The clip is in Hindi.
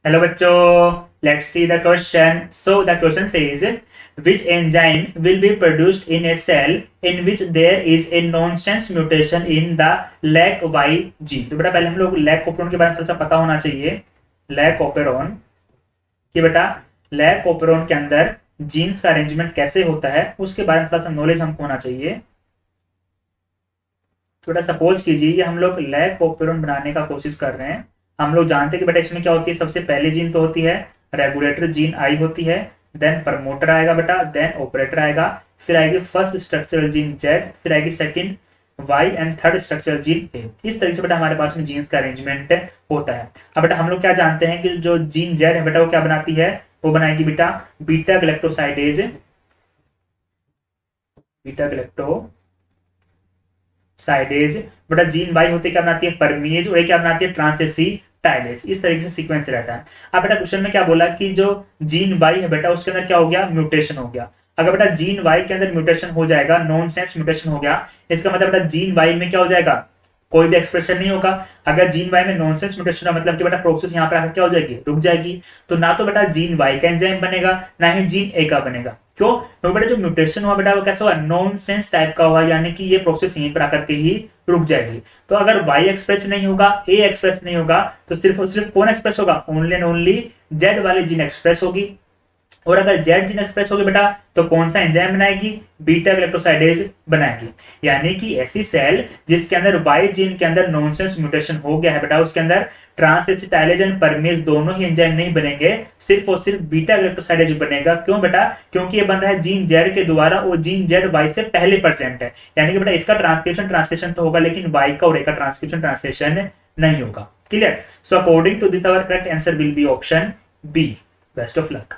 हेलो बच्चों, let's see the question. So the question says which enzyme will be produced in a cell in which there is a nonsense mutation in the lac y gene. तो बेटा पहले हम लोग लैक ओपेरॉन के बारे में थोड़ा सा पता होना चाहिए. लैक ओपेरॉन कि बेटा लैक ओपेरॉन के अंदर जीन्स का अरेंजमेंट कैसे होता है उसके बारे में थोड़ा सा नॉलेज हमको होना चाहिए. तो बेटा सपोज कीजिए हम लोग लैक ओपेरॉन बनाने का कोशिश कर रहे हैं. हम लोग जानते हैं कि बेटा इसमें क्या होती है. सबसे पहली जीन तो होती है रेगुलेटर जीन आई होती है, देन प्रमोटर आएगा बेटा, देन ऑपरेटर आएगा, फिर आएगी फर्स्ट स्ट्रक्चरल जीन जेड, फिर आएगी second Y and third structural gene A. इस तरीके से बेटा हमारे पास में जीन्स का अरेंजमेंट होता है. अब बेटा हम लोग क्या जानते हैं कि जो जीन जेड है बेटा वो क्या बनाती है, वो बनाएगी बेटा बीटा गैलेक्टोसाइडेज. बीटा गैलेक्टोसाइडेज बेटा जीन वाई होती है क्या बनाती है, परमीज, और क्या बनाती है, ट्रांसएसिटाइलेज. इस तरीके से सीक्वेंस रहता है. अब बेटा क्वेश्चन में क्या बोला कि जो जीन वाई है बेटा उसके अंदर क्या हो गया, म्यूटेशन हो गया. अगर बेटा जीन वाई के अंदर म्यूटेशन हो जाएगा, नॉनसेंस म्यूटेशन हो गया, इसका मतलब बेटा जीन वाई में क्या हो जाएगा, कोई भी एक्सप्रेशन नहीं होगा. अगर जीन वाई में नॉनसेंस म्यूटेशन का मतलब कि बेटा प्रोसेस यहाँ पे आकर क्या हो जाएगी, रुक जाएगी. तो ना तो बेटा जीन वाई का एंजाइम बनेगा, ना ही जीन ए का बनेगा. क्यों? तो बेटा जो म्यूटेशन हुआ बेटा वो कैसा हुआ, नॉनसेंस टाइप का हुआ, यानी कि ये प्रोसेस यहीं पर आकर के ही रुक जाएगी. तो अगर y एक्सप्रेस नहीं होगा, a एक्सप्रेस नहीं होगा, तो सिर्फ और सिर्फ कौन एक्सप्रेस होगा, ओनली एंड ओनली z वाली जीन एक्सप्रेस होगी. और अगर Z जीन एक्सप्रेस होगी बेटा तो कौन सा एंजाइम बनाएगी, बीटा गैलेक्टोसाइडेज बनाएगी. यानी कि ऐसी सेल जिसके अंदर Y जीन के अंदर नॉनसेंस म्यूटेशन हो गया है बेटा उसके अंदर ट्रांसएसिटाइलेज एंड परमेज दोनों ही एंजाइम नहीं बनेंगे, सिर्फ और सिर्फ बीटा गैलेक्टोसाइडेज बनेगा. क्यों बेटा, क्योंकि ये बन रहा है जीन Z के द्वारा और जीन Z Y से पहले प्रेजेंट है. यानी कि बेटा इसका ट्रांसलेशन तो होगा लेकिन Y का और A का ट्रांसलेशन नहीं होगा. Clear? So according to this our correct answer will be option B. Best of luck.